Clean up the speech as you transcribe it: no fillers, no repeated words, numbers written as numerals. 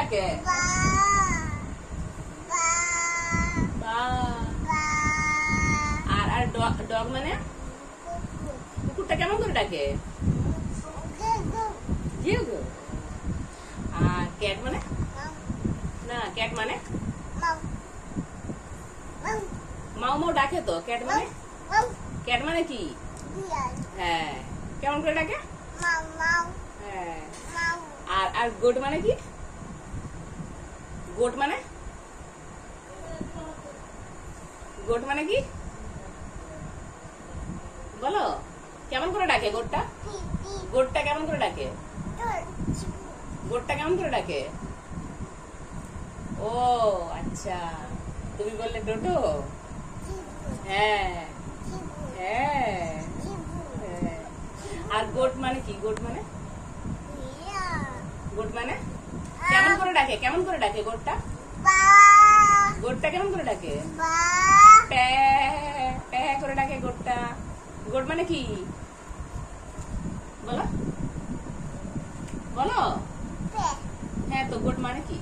ডাকে? আর ডগ মানে? কুকুরটা কেমন করে ডাকে? আর ক্যাট মানে? না, ক্যাট মানে মাও মাও ডাকে তো। ক্যাট মানে? ক্যাট মানে কি? হ্যাঁ, কেমন করে ডাকে? হ্যাঁ। আর গোট মানে কি? গোট মানে? গোট মানে কি বলো? কেমন করে ডাকে গোটটা? গোটটা কেমন করে ডাকে? গোটটা কেমন করে ডাকে? ও আচ্ছা, তুমি বললে টোটো। হ্যাঁ হ্যাঁ। আর গোট মানে কি? গোট মানে? গোট মানে কেমন করে ডাকে? কেমন করে ডাকে গোটটা? গোটটা কেমন করে ডাকে? প্যা প্যা করে ডাকে গোটটা। গোট মানে কি বলো বলো? হ্যাঁ, তো গোট মানে কি?